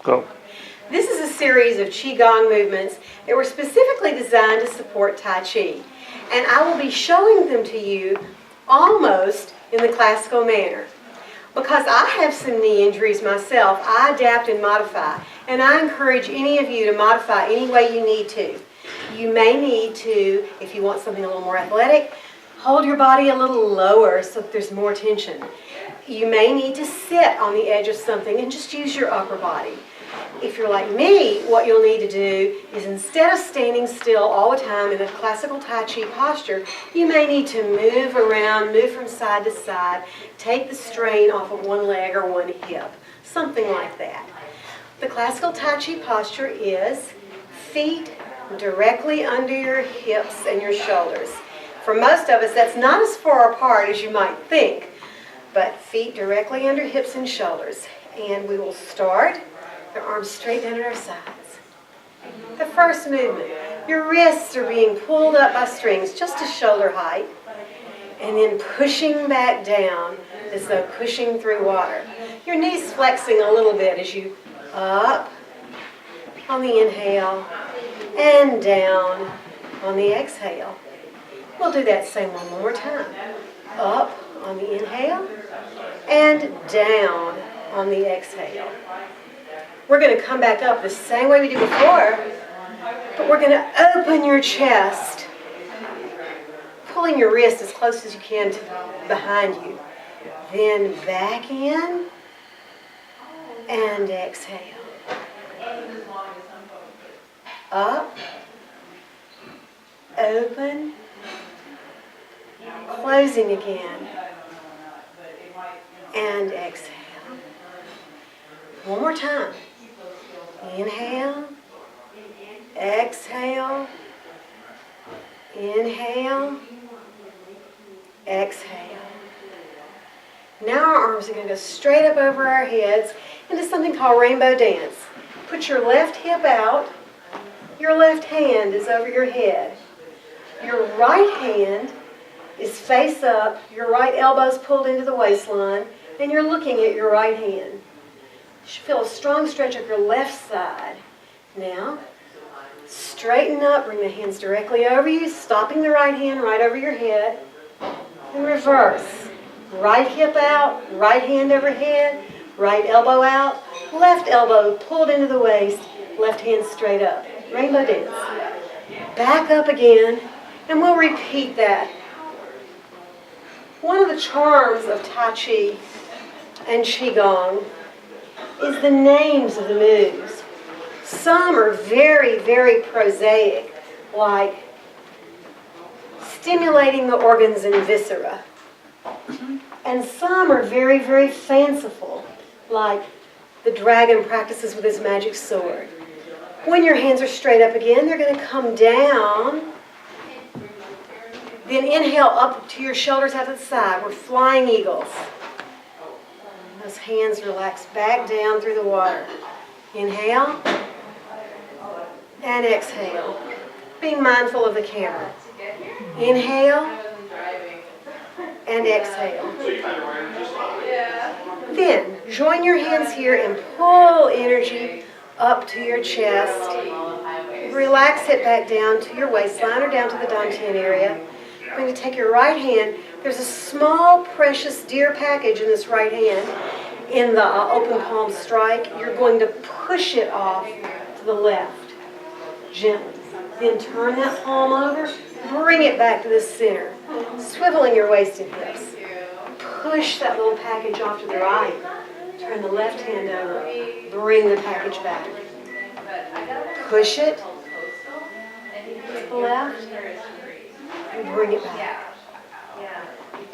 Go. This is a series of Qigong movements that were specifically designed to support Tai Chi. And I will be showing them to you almost in the classical manner. Because I have some knee injuries myself, I adapt and modify. And I encourage any of you to modify any way you need to. You may need to, if you want something a little more athletic, hold your body a little lower so that there's more tension. You may need to sit on the edge of something and just use your upper body. If you're like me, what you'll need to do is instead of standing still all the time in a classical Tai Chi posture, you may need to move around, move from side to side, take the strain off of one leg or one hip, something like that. The classical Tai Chi posture is feet directly under your hips and your shoulders. For most of us, that's not as far apart as you might think, but feet directly under hips and shoulders. And we will start. Our arms straight down at our sides. The first movement, your wrists are being pulled up by strings just to shoulder height, and then pushing back down as though pushing through water. Your knees flexing a little bit as you up on the inhale and down on the exhale. We'll do that same one more time. Up on the inhale and down on the exhale. We're going to come back up the same way we did before, but we're going to open your chest, pulling your wrist as close as you can to behind you. Then back in and exhale. Up, open, closing again, and exhale. One more time. Inhale, exhale, inhale, exhale. Now our arms are going to go straight up over our heads into something called rainbow dance. Put your left hip out, your left hand is over your head. Your right hand is face up, your right elbow's pulled into the waistline, and you're looking at your right hand. You should feel a strong stretch of your left side. Now, straighten up, bring the hands directly over you, stopping the right hand right over your head. And reverse. Right hip out, right hand overhead, right elbow out, left elbow pulled into the waist, left hand straight up. Rainbow dance. Back up again, and we'll repeat that. One of the charms of Tai Chi and Qigong is the names of the moves. Some are very, very prosaic, like stimulating the organs and viscera. And some are very, very fanciful, like the dragon practices with his magic sword. When your hands are straight up again, they're going to come down. Then inhale up to your shoulders out to the side. We're flying eagles. Those hands relax back down through the water. Inhale and exhale. Being mindful of the camera. Inhale and exhale. Then join your hands here and pull energy up to your chest. Relax it back down to your waistline or down to the dantian area. You're going to take your right hand. There's a small, precious deer package in this right hand in the open palm strike. You're going to push it off to the left, gently. Then turn that palm over, bring it back to the center, swiveling your waist and hips. Push that little package off to the right. Turn the left hand over, bring the package back. Push it to the left, and bring it back.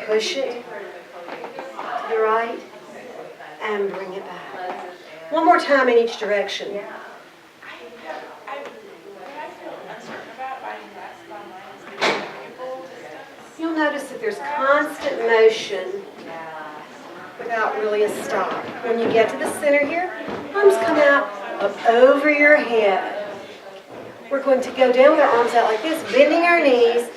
Push it to the right and bring it back. One more time in each direction. You'll notice that there's constant motion without really a stop. When you get to the center here, arms come out up over your head. We're going to go down with our arms out like this, bending our knees,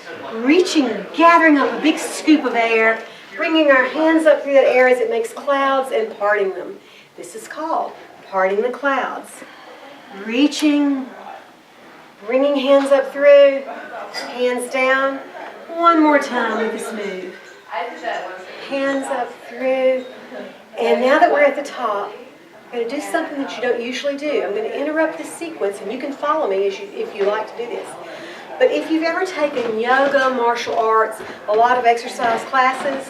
reaching, gathering up a big scoop of air, bringing our hands up through that air as it makes clouds and parting them. This is called parting the clouds. Reaching, bringing hands up through, hands down. One more time with this move. Hands up through. And now that we're at the top, I'm going to do something that you don't usually do. I'm going to interrupt this sequence, and you can follow me if you like to do this. But if you've ever taken yoga, martial arts, a lot of exercise classes,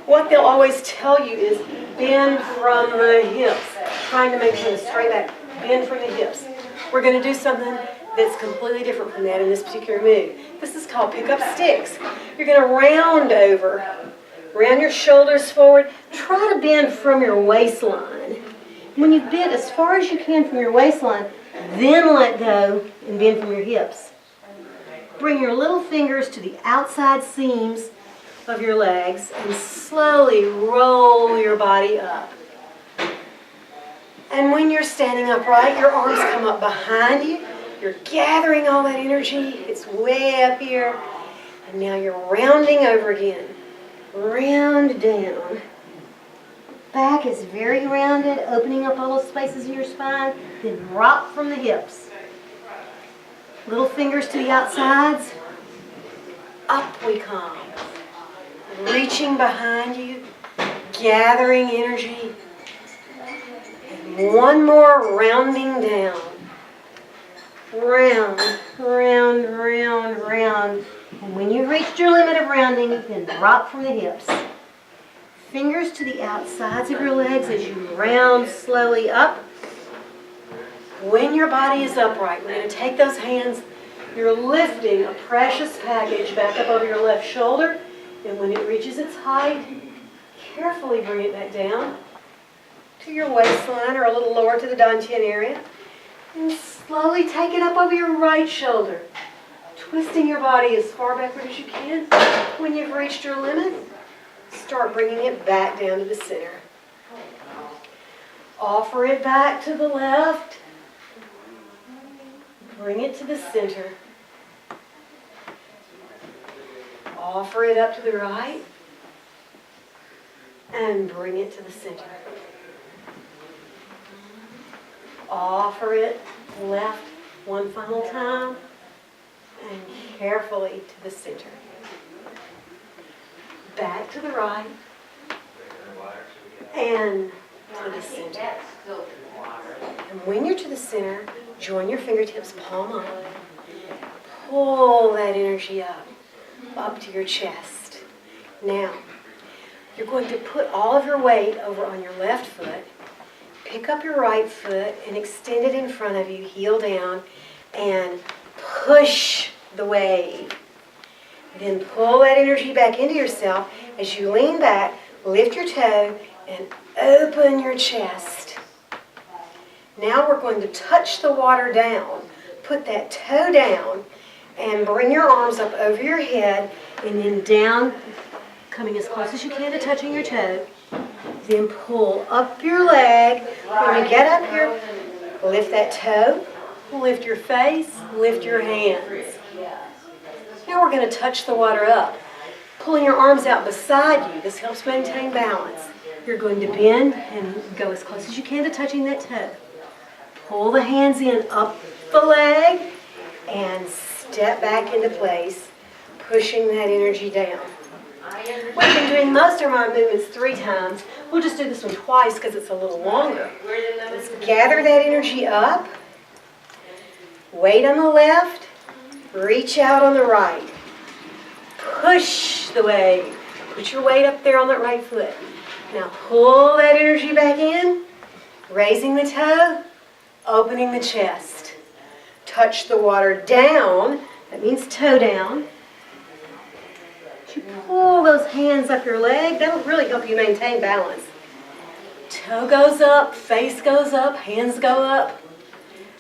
what they'll always tell you is bend from the hips, trying to make sure straight back, bend from the hips. We're going to do something that's completely different from that in this particular move. This is called pick up sticks. You're going to round over, round your shoulders forward, try to bend from your waistline. When you bend as far as you can from your waistline, then let go and bend from your hips. Bring your little fingers to the outside seams of your legs and slowly roll your body up. And when you're standing upright, your arms come up behind you. You're gathering all that energy. It's way up here. And now you're rounding over again. Round down. Back is very rounded, opening up all those spaces in your spine. Then drop from the hips. Little fingers to the outsides. Up we come. Reaching behind you, gathering energy. And one more rounding down. Round, round, round, round. And when you've reached your limit of rounding, then drop from the hips. Fingers to the outsides of your legs as you round slowly up. When your body is upright, we're going to take those hands. You're lifting a precious package back up over your left shoulder. And when it reaches its height, carefully bring it back down to your waistline or a little lower to the dantian area. And slowly take it up over your right shoulder, twisting your body as far backward as you can. When you've reached your limit, start bringing it back down to the center. Offer it back to the left. Bring it to the center. Offer it up to the right. And bring it to the center. Offer it left one final time. And carefully to the center. Back to the right. And to the center. And when you're to the center, join your fingertips palm up. Pull that energy up to your chest. Now, you're going to put all of your weight over on your left foot. Pick up your right foot and extend it in front of you, heel down, and push the wave. Then pull that energy back into yourself as you lean back, lift your toe, and open your chest. Now we're going to touch the water down. Put that toe down and bring your arms up over your head and then down, coming as close as you can to touching your toe. Then pull up your leg. When you get up here, lift that toe, lift your face, lift your hands. Now we're going to touch the water up. Pulling your arms out beside you. This helps maintain balance. You're going to bend and go as close as you can to touching that toe. Pull the hands in up the leg and step back into place, pushing that energy down. We've been doing most of our movements 3 times. We'll just do this one twice because it's a little longer. Let's gather that energy up. Weight on the left. Reach out on the right. Push the wave. Put your weight up there on that right foot. Now pull that energy back in. Raising the toe. Opening the chest. Touch the water down. That means toe down. You pull those hands up your leg. That'll really help you maintain balance. Toe goes up, face goes up, hands go up.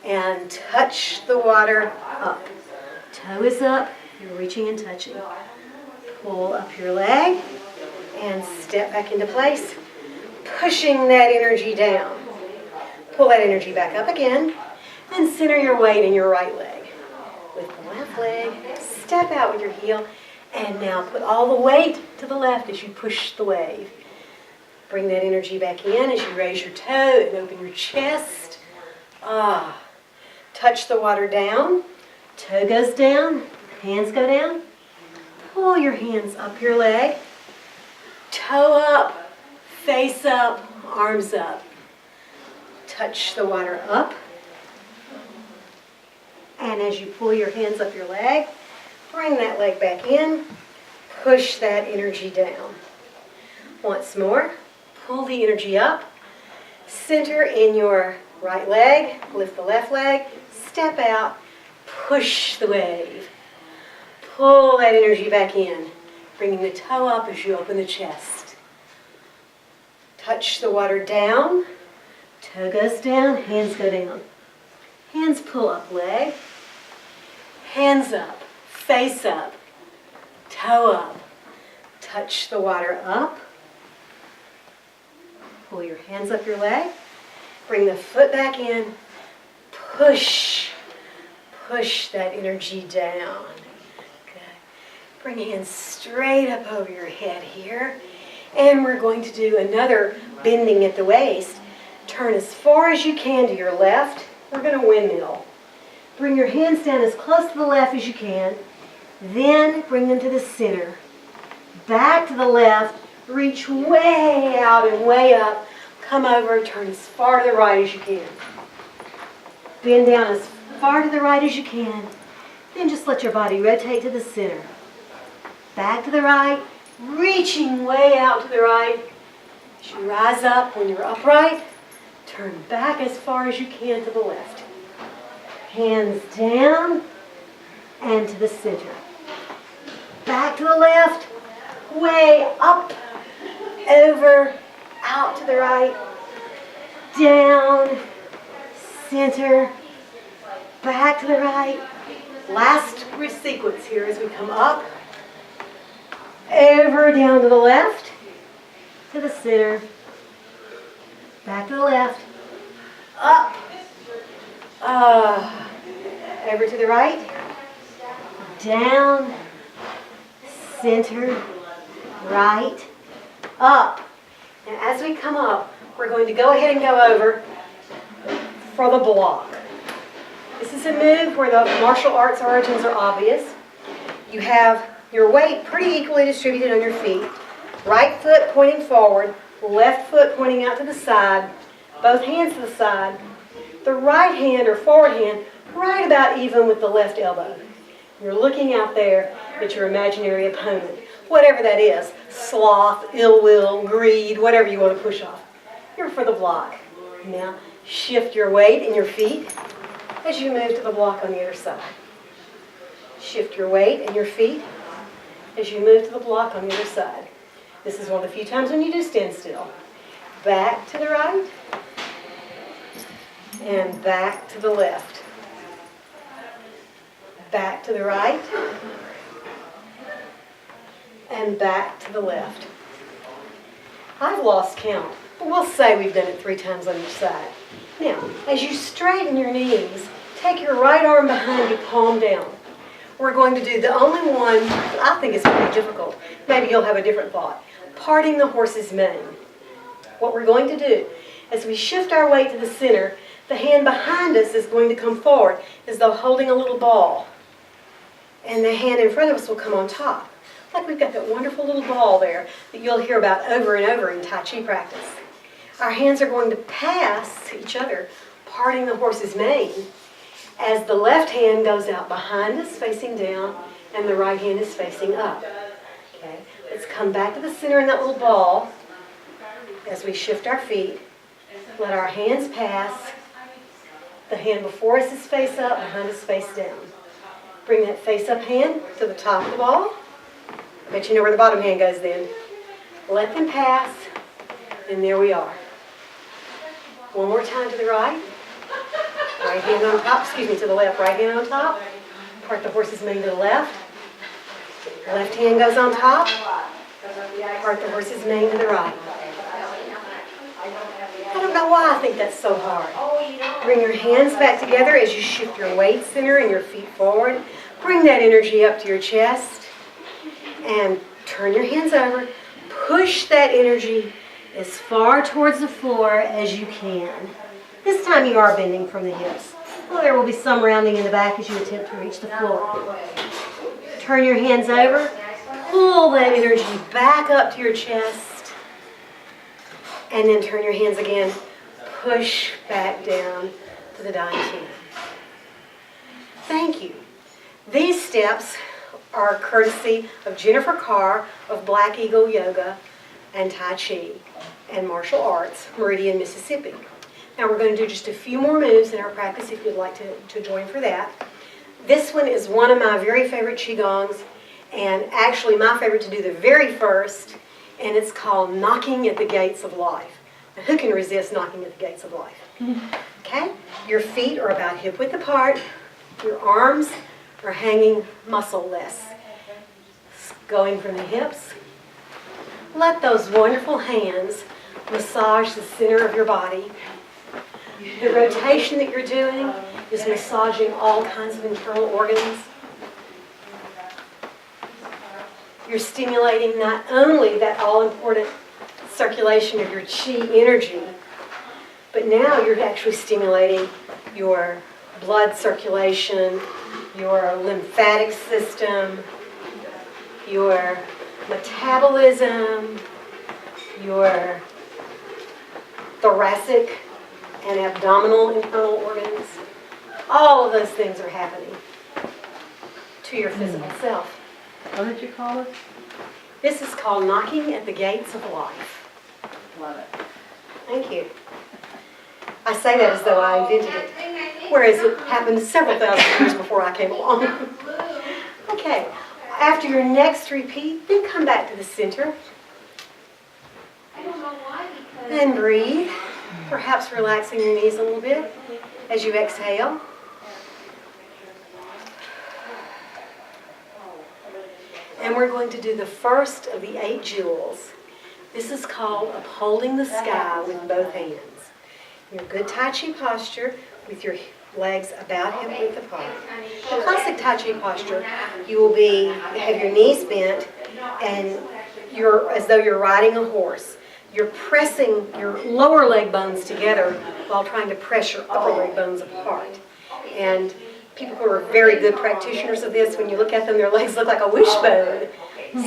And touch the water up. Toe is up, you're reaching and touching. Pull up your leg and step back into place. Pushing that energy down. Pull that energy back up again. And center your weight in your right leg. With the left leg, step out with your heel. And now put all the weight to the left as you push the wave. Bring that energy back in as you raise your toe and open your chest. Touch the water down. Toe goes down. Hands go down. Pull your hands up your leg. Toe up. Face up. Arms up. Touch the water up. And as you pull your hands up your leg, bring that leg back in. Push that energy down. Once more, pull the energy up. Center in your right leg. Lift the left leg. Step out. Push the wave. Pull that energy back in, bringing the toe up as you open the chest. Touch the water down. Toe goes down, hands go down. Hands pull up leg. Hands up, face up, toe up. Touch the water up. Pull your hands up your leg. Bring the foot back in. Push. Push that energy down. Good. Bring hands straight up over your head here. And we're going to do another bending at the waist. Turn as far as you can to your left. We're going to windmill. Bring your hands down as close to the left as you can. Then bring them to the center. Back to the left. Reach way out and way up. Come over, turn as far to the right as you can. Bend down as far to the right as you can. Then just let your body rotate to the center. Back to the right. Reaching way out to the right. As you rise up when you're upright, turn back as far as you can to the left. Hands down and to the center. Back to the left, way up, over, out to the right, down, center, back to the right. Last sequence here as we come up, over, down to the left, to the center, back to the left, up, over to the right, down, center, right, up. Now as we come up, we're going to go ahead and go over for the block. This is a move where the martial arts origins are obvious. You have your weight pretty equally distributed on your feet. Right foot pointing forward, left foot pointing out to the side, both hands to the side. The right hand or forward hand right about even with the left elbow. You're looking out there at your imaginary opponent, whatever that is, sloth, ill will, greed, whatever you want to push off. You're for the block. Now shift your weight and your feet as you move to the block on the other side. Shift your weight and your feet as you move to the block on the other side. This is one of the few times when you do stand still. Back to the right and back to the left. Back to the right and back to the left. I've lost count, but we'll say we've done it 3 times on each side. Now, as you straighten your knees, take your right arm behind you, palm down. We're going to do the only one I think is pretty difficult. Maybe you'll have a different thought. Parting the horse's mane. What we're going to do, as we shift our weight to the center, the hand behind us is going to come forward as though holding a little ball. And the hand in front of us will come on top. Like we've got that wonderful little ball there that you'll hear about over and over in Tai Chi practice. Our hands are going to pass each other, parting the horse's mane, as the left hand goes out behind us, facing down, and the right hand is facing up. Okay, let's come back to the center in that little ball as we shift our feet. Let our hands pass. The hand before us is face up, behind us face down. Bring that face up hand to the top of the ball. I bet you know where the bottom hand goes then. Let them pass, and there we are. One more time to the right. Right hand on top, to the left. Right hand on top. Part the horse's mane to the left. Left hand goes on top. Part the horse's mane to the right. I don't know why I think that's so hard. Bring your hands back together as you shift your weight center and your feet forward. Bring that energy up to your chest. And turn your hands over. Push that energy as far towards the floor as you can. This time you are bending from the hips. Well, there will be some rounding in the back as you attempt to reach the floor. Turn your hands over. Pull that energy back up to your chest. And then turn your hands again. Push back down to the dying chin. Thank you. These steps are courtesy of Jennifer Carr of Black Eagle Yoga and Tai Chi and Martial Arts, Meridian, Mississippi. Now we're going to do just a few more moves in our practice if you'd like to join for that. This one is one of my very favorite Qigongs, and actually my favorite to do the very first, and it's called Knocking at the Gates of Life. Now, who can resist knocking at the gates of life? Okay? Your feet are about hip width apart. Your arms are hanging muscle-less. Going from the hips. Let those wonderful hands massage the center of your body. The rotation that you're doing is massaging all kinds of internal organs. You're stimulating not only that all-important circulation of your chi energy, but now you're actually stimulating your blood circulation, your lymphatic system, your metabolism, your thoracic and abdominal internal organs. All of those things are happening to your physical self. What did you call it? This is called Knocking at the Gates of Life. Love it. Thank you. I say that as though I invented it, whereas it happened several thousand years before I came along. Okay, after your next repeat, then come back to the center. Then breathe, perhaps relaxing your knees a little bit as you exhale. And we're going to do the first of the 8 jewels. This is called upholding the sky with both hands. Your good Tai Chi posture with your legs about hip width apart. The classic Tai Chi posture, you will have your knees bent and you're as though you're riding a horse. You're pressing your lower leg bones together while trying to press your upper leg bones apart. And people who are very good practitioners of this, when you look at them, their legs look like a wishbone.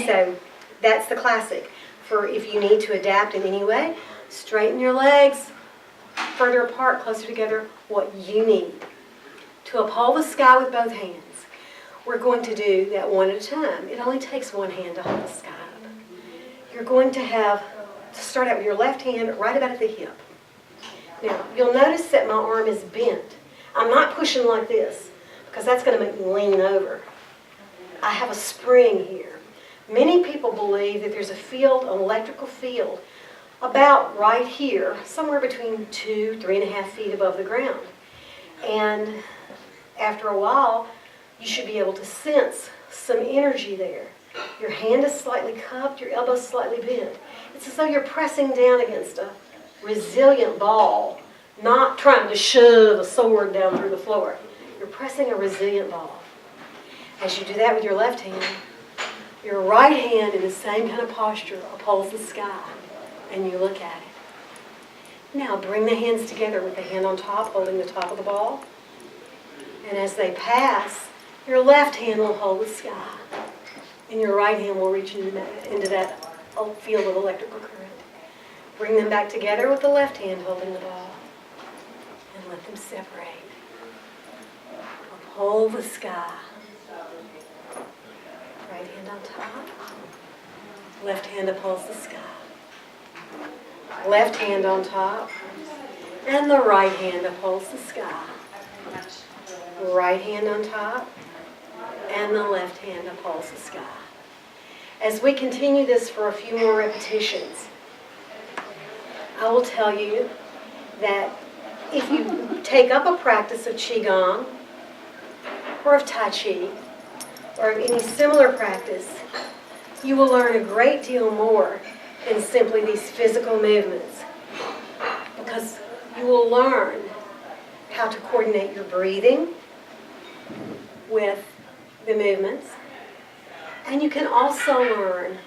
So that's the classic. For if you need to adapt in any way, straighten your legs further apart, closer together, what you need. To uphold the sky with both hands, we're going to do that one at a time. It only takes one hand to hold the sky up. You're going to start out with your left hand right about at the hip. Now, you'll notice that my arm is bent. I'm not pushing like this, because that's going to make me lean over. I have a spring here. Many people believe that there's an electrical field, about right here, somewhere between 3.5 feet above the ground. And after a while, you should be able to sense some energy there. Your hand is slightly cupped, your elbow is slightly bent. It's as though you're pressing down against a resilient ball, not trying to shove a sword down through the floor. You're pressing a resilient ball. As you do that with your left hand, your right hand in the same kind of posture upholds the sky, and you look at it. Now bring the hands together with the hand on top, holding the top of the ball. And as they pass, your left hand will hold the sky, and your right hand will reach into that field of electrical current. Bring them back together with the left hand holding the ball, and let them separate. Uphold the sky. Right hand on top. Left hand upholds the sky. Left hand on top. And the right hand upholds the sky. Right hand on top. And the left hand upholds the sky. As we continue this for a few more repetitions, I will tell you that if you take up a practice of Qigong, or of Tai Chi, or of any similar practice, you will learn a great deal more than simply these physical movements, because you will learn how to coordinate your breathing with the movements, and you can also learn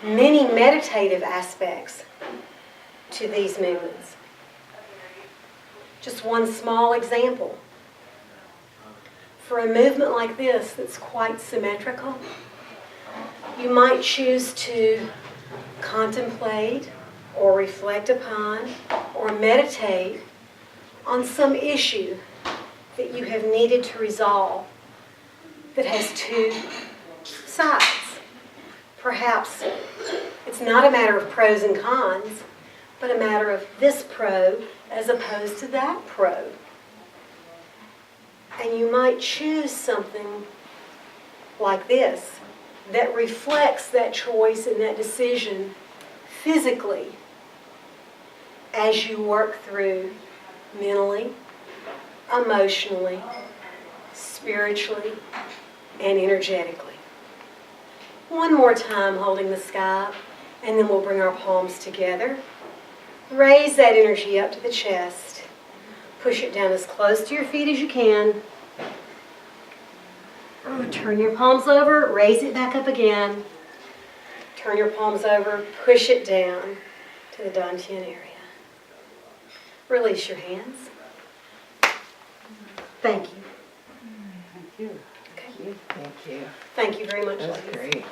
many meditative aspects to these movements. Just one small example. For a movement like this that's quite symmetrical, you might choose to contemplate or reflect upon or meditate on some issue that you have needed to resolve that has two sides. Perhaps it's not a matter of pros and cons, but a matter of this pro as opposed to that pro. And you might choose something like this that reflects that choice and that decision physically as you work through mentally, emotionally, spiritually, and energetically. One more time holding the sky up, and then we'll bring our palms together. Raise that energy up to the chest. Push it down as close to your feet as you can. Turn your palms over, raise it back up again. Turn your palms over, push it down to the dantian area. Release your hands. Thank you. Thank you. Okay. Thank you. Thank you very much, That was ladies. great.